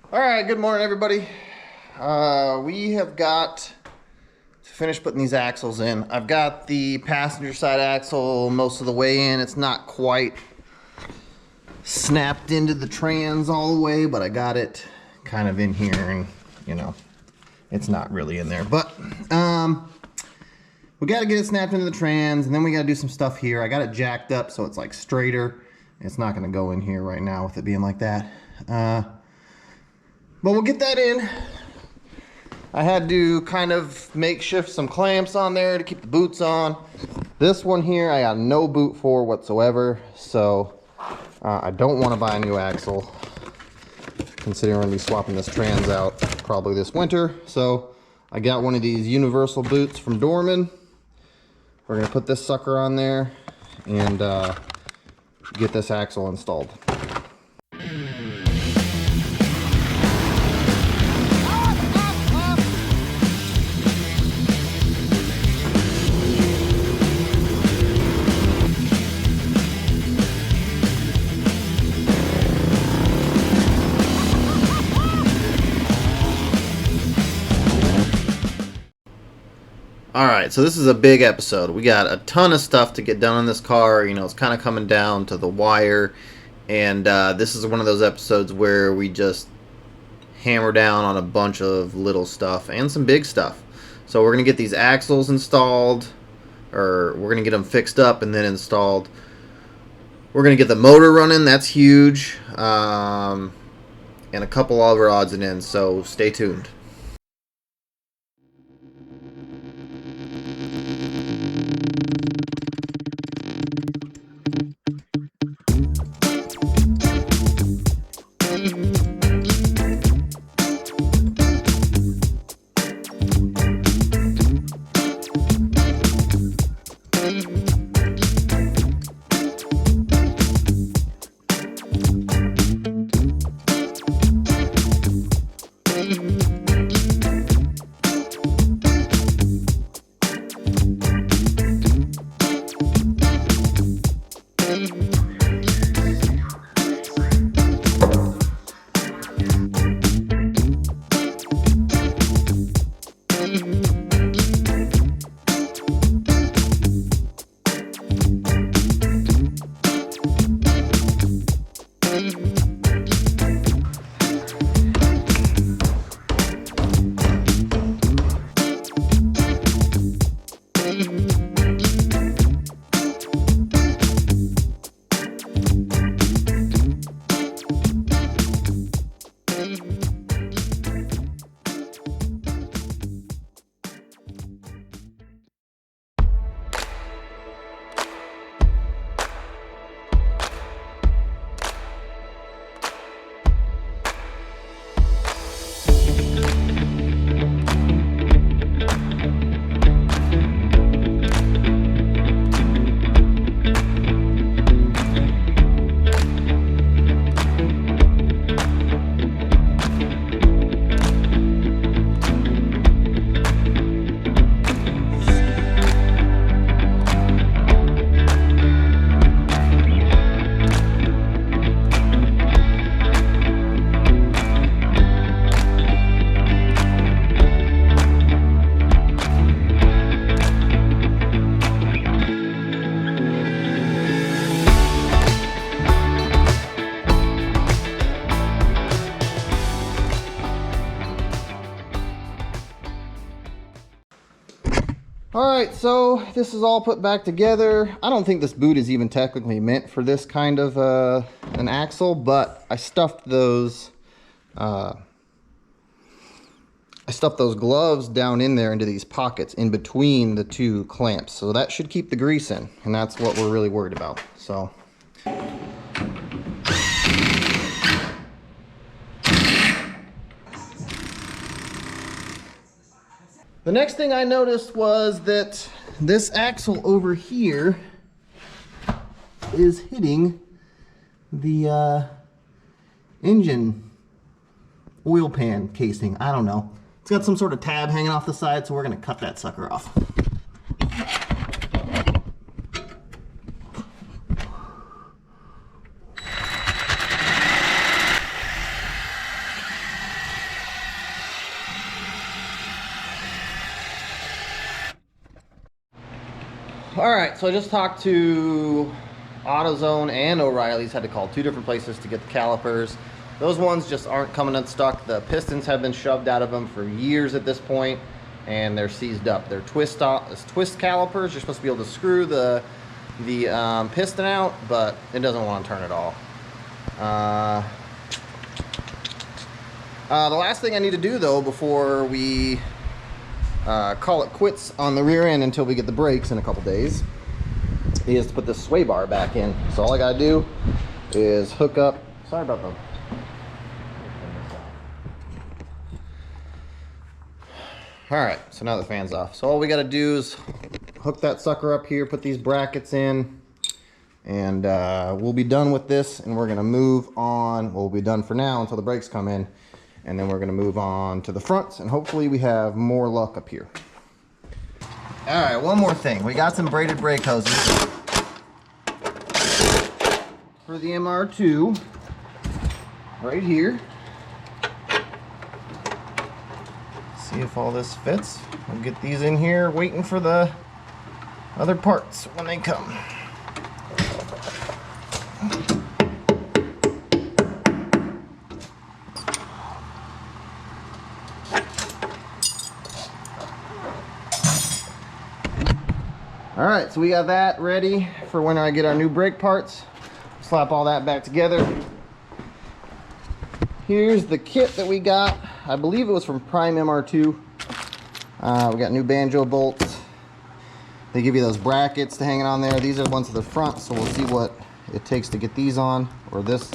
All right, good morning, everybody. We have got to finish putting these axles in. I've got the passenger side axle most of the way in. It's not quite snapped into the trans all the way, but I got it kind of in here, and you know, it's not really in there. But we got to get it snapped into the trans, and then we got to do some stuff here. I got it jacked up so it's like straighter. It's not going to go in here right now with it being like that. But we'll get that in. I had to kind of makeshift some clamps on there to keep the boots on. This one here I got no boot for whatsoever, so I don't want to buy a new axle, considering we're going to be swapping this trans out probably this winter. So I got one of these universal boots from Dorman. We're going to put this sucker on there and get this axle installed. Alright, so this is a big episode. We got a ton of stuff to get done on this car. You know, it's kind of coming down to the wire. And this is one of those episodes where we just hammer down on a bunch of little stuff and some big stuff. So we're going to get these axles installed, or we're going to get them fixed up and then installed. We're going to get the motor running. That's huge. And a couple other odds and ends. So stay tuned. Alright, so this is all put back together. I don't think this boot is even technically meant for this kind of an axle, but I stuffed those gloves down in there into these pockets in between the two clamps. So that should keep the grease in, and that's what we're really worried about. So the next thing I noticed was that this axle over here is hitting the engine oil pan casing. I don't know. It's got some sort of tab hanging off the side, so we're going to cut that sucker off. All right, so I just talked to AutoZone and O'Reilly's. Had to call 2 different places to get the calipers. Those ones just aren't coming unstuck. The pistons have been shoved out of them for years at this point, and they're seized up. They're twist calipers. You're supposed to be able to screw the piston out, but it doesn't want to turn at all. The last thing I need to do, though, before we call it quits on the rear end until we get the brakes in a couple days, is to put this sway bar back in. So all I gotta do is hook up. Sorry about the. All right, so now the fan's off. So all we gotta do is hook that sucker up here, put these brackets in, and we'll be done with this. And we're gonna move on. We'll be done for now until the brakes come in, and then we're gonna move on to the fronts, and hopefully we have more luck up here. All right, one more thing. We got some braided brake hoses for the MR2 right here. See if all this fits. We'll get these in here waiting for the other parts when they come. All right, so we got that ready for when I get our new brake parts. Slap all that back together. Here's the kit that we got. I believe it was from Prime MR2. We got new banjo bolts. They give you those brackets to hang it on there. These are the ones to the front, so we'll see what it takes to get these on. Or this,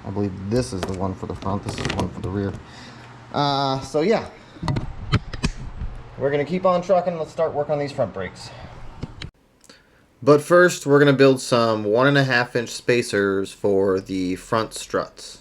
I believe this is the one for the front. This is the one for the rear. So yeah, we're gonna keep on trucking. Let's start working on these front brakes. But first, we're going to build some 1.5-inch spacers for the front struts.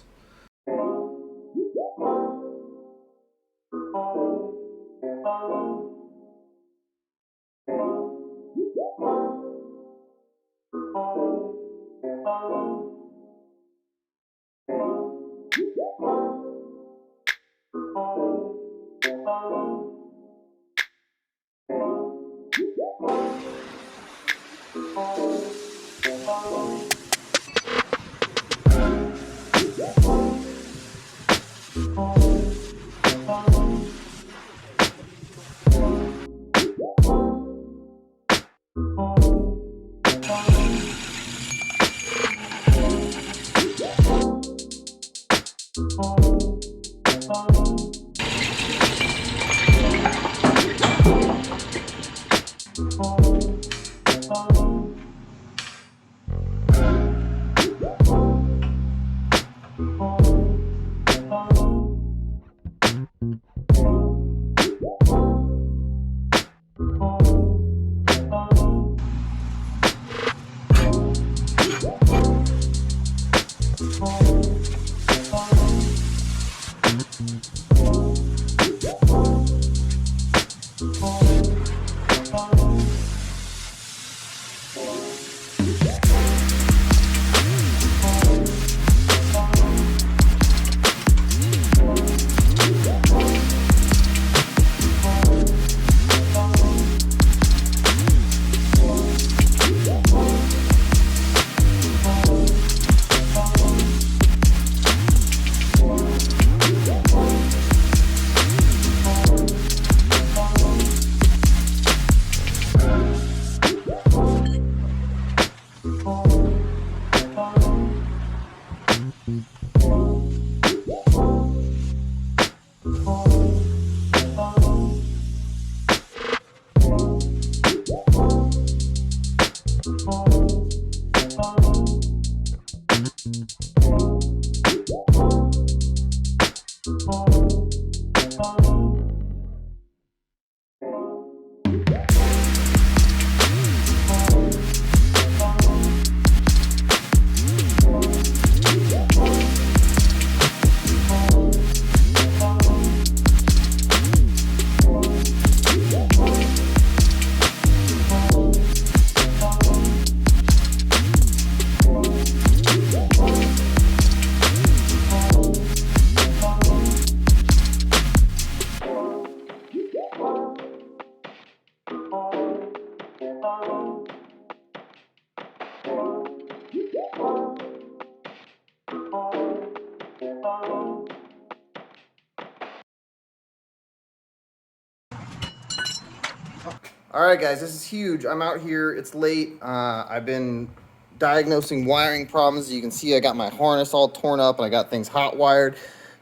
All right, guys, this is huge. I'm out here. It's late. I've been diagnosing wiring problems. You can see I got my harness all torn up and I got things hot wired.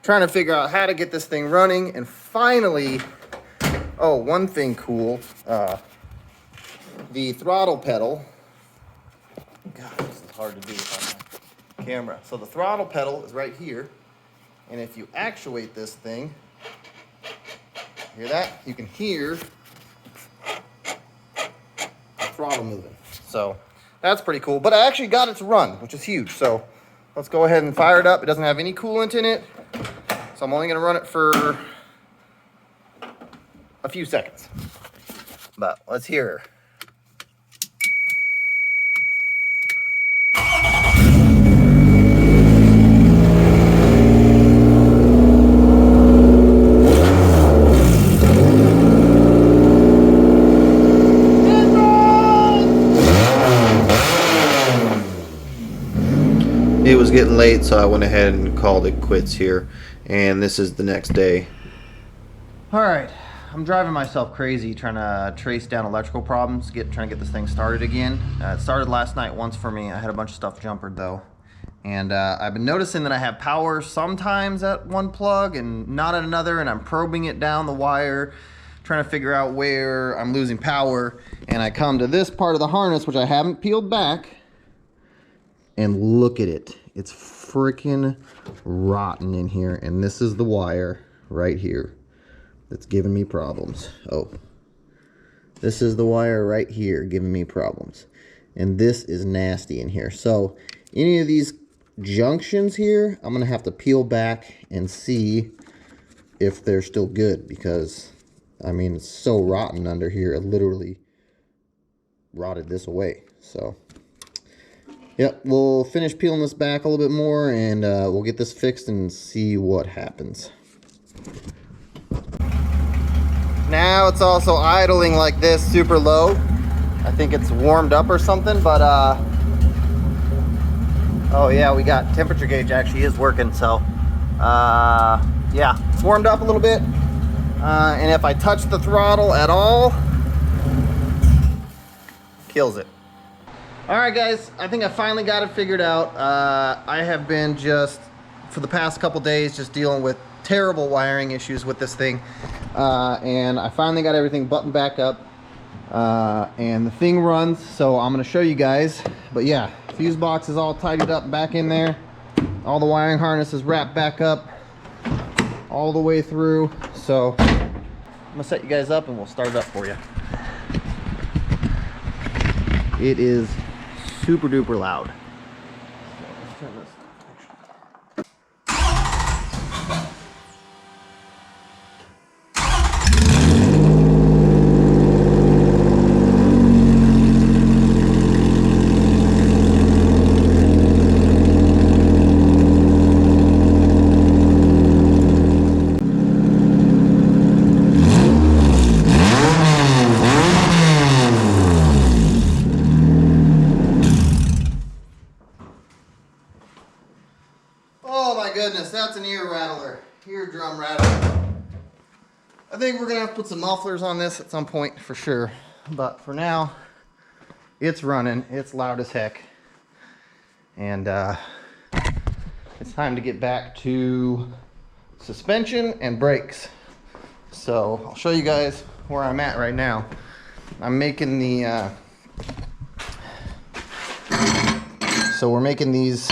Trying to figure out how to get this thing running. And finally, oh, one thing cool. The throttle pedal. God, this is hard to do with my camera. So the throttle pedal is right here. And if you actuate this thing, hear that? You can hear throttle moving. So that's pretty cool. But I actually got it to run, which is huge. So let's go ahead and fire it up. It doesn't have any coolant in it. So I'm only going to run it for a few seconds. But let's hear her. It was getting late, so I went ahead and called it quits here, and this is the next day. Alright, I'm driving myself crazy trying to trace down electrical problems, trying to get this thing started again. It started last night once for me. I had a bunch of stuff jumpered though, and I've been noticing that I have power sometimes at one plug and not at another, and I'm probing it down the wire, trying to figure out where I'm losing power, and I come to this part of the harness, which I haven't peeled back. And look at it. It's freaking rotten in here. And this is the wire right here that's giving me problems. Oh, this is the wire right here giving me problems. And this is nasty in here. So any of these junctions here, I'm going to have to peel back and see if they're still good. Because, I mean, it's so rotten under here. It literally rotted this away. So... yep, we'll finish peeling this back a little bit more, and we'll get this fixed and see what happens. Now it's also idling like this, super low. I think it's warmed up or something, but oh yeah, we got temperature gauge actually is working, so yeah, it's warmed up a little bit. And if I touch the throttle at all, kills it. Alright guys, I think I finally got it figured out. I have been just, for the past couple days, just dealing with terrible wiring issues with this thing. And I finally got everything buttoned back up. And the thing runs, so I'm going to show you guys. But yeah, fuse box is all tidied up back in there. All the wiring harness is wrapped back up all the way through. So I'm going to set you guys up and we'll start it up for you. It is super duper loud. Let's turn this. Goodness, that's an ear rattler, eardrum rattler. I think we're gonna have to put some mufflers on this at some point for sure, but for now it's running. It's loud as heck, and it's time to get back to suspension and brakes. So I'll show you guys where I'm at right now. I'm making the so we're making these.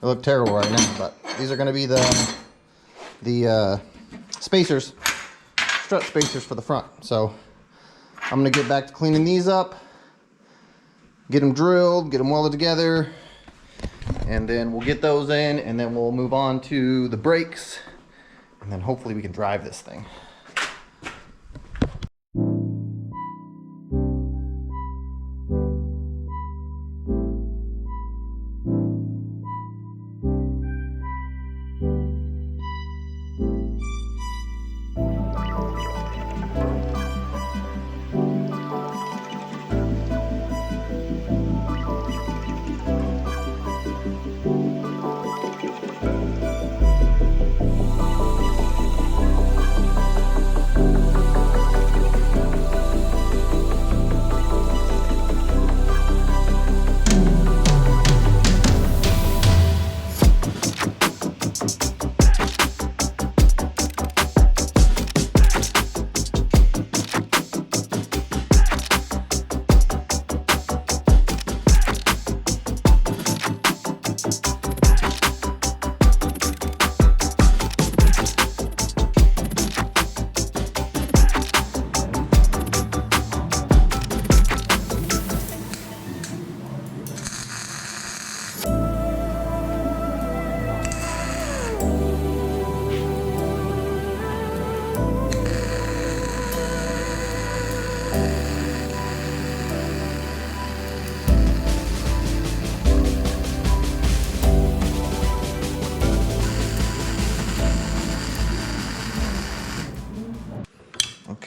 They look terrible right now, but these are going to be the spacers, strut spacers for the front. So I'm going to get back to cleaning these up, get them drilled, get them welded together, and then we'll get those in, and then we'll move on to the brakes, and then hopefully we can drive this thing.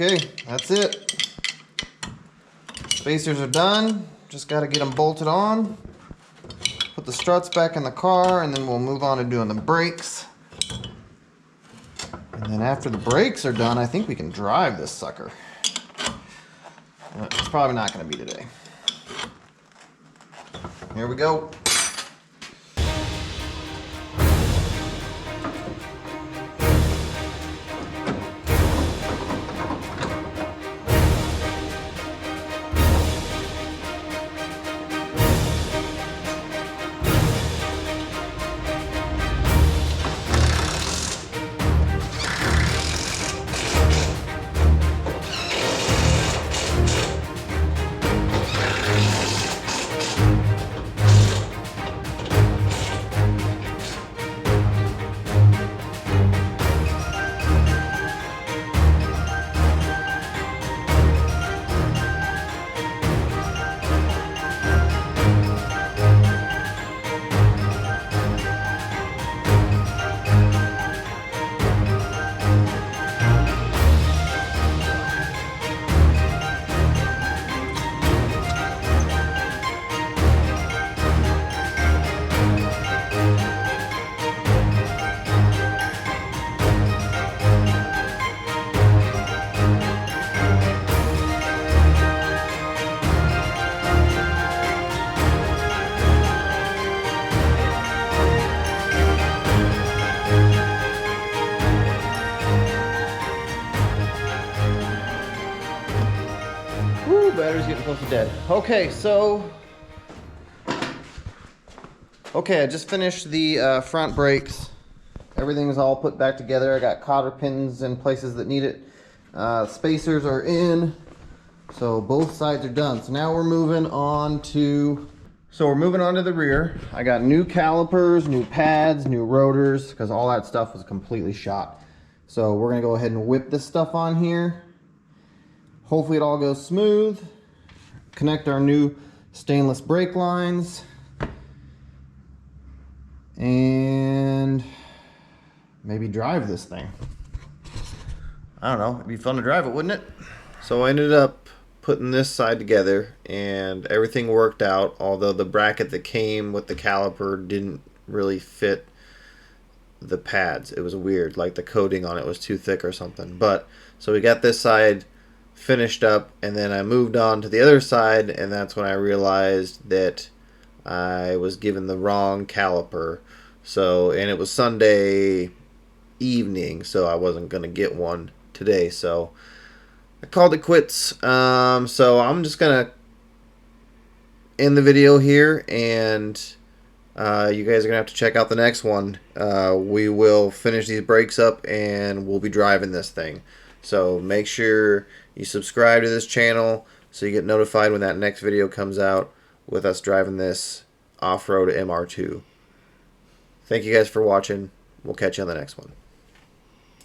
Okay, that's it. Spacers are done. Just got to get them bolted on. Put the struts back in the car, and then we'll move on to doing the brakes. And then after the brakes are done, I think we can drive this sucker. But it's probably not going to be today. Here we go. Battery's getting close to dead. Okay, so I just finished the front brakes. Everything's all put back together. I got cotter pins in places that need it. Spacers are in, so both sides are done. So now we're moving on to the rear. I got new calipers, new pads, new rotors, because all that stuff was completely shot. So we're gonna go ahead and whip this stuff on here. Hopefully it all goes smooth. Connect our new stainless brake lines. And maybe drive this thing. I don't know, it'd be fun to drive it, wouldn't it? So I ended up putting this side together and everything worked out, although the bracket that came with the caliper didn't really fit the pads. It was weird, like the coating on it was too thick or something. But so we got this side finished up, and then I moved on to the other side, and that's when I realized that I was given the wrong caliper. So, and it was Sunday evening, so I wasn't gonna get one today, so I called it quits. So I'm just gonna end the video here, and you guys are gonna have to check out the next one. We will finish these brakes up and we'll be driving this thing. So make sure you subscribe to this channel so you get notified when that next video comes out with us driving this off-road MR2. Thank you guys for watching. We'll catch you on the next one.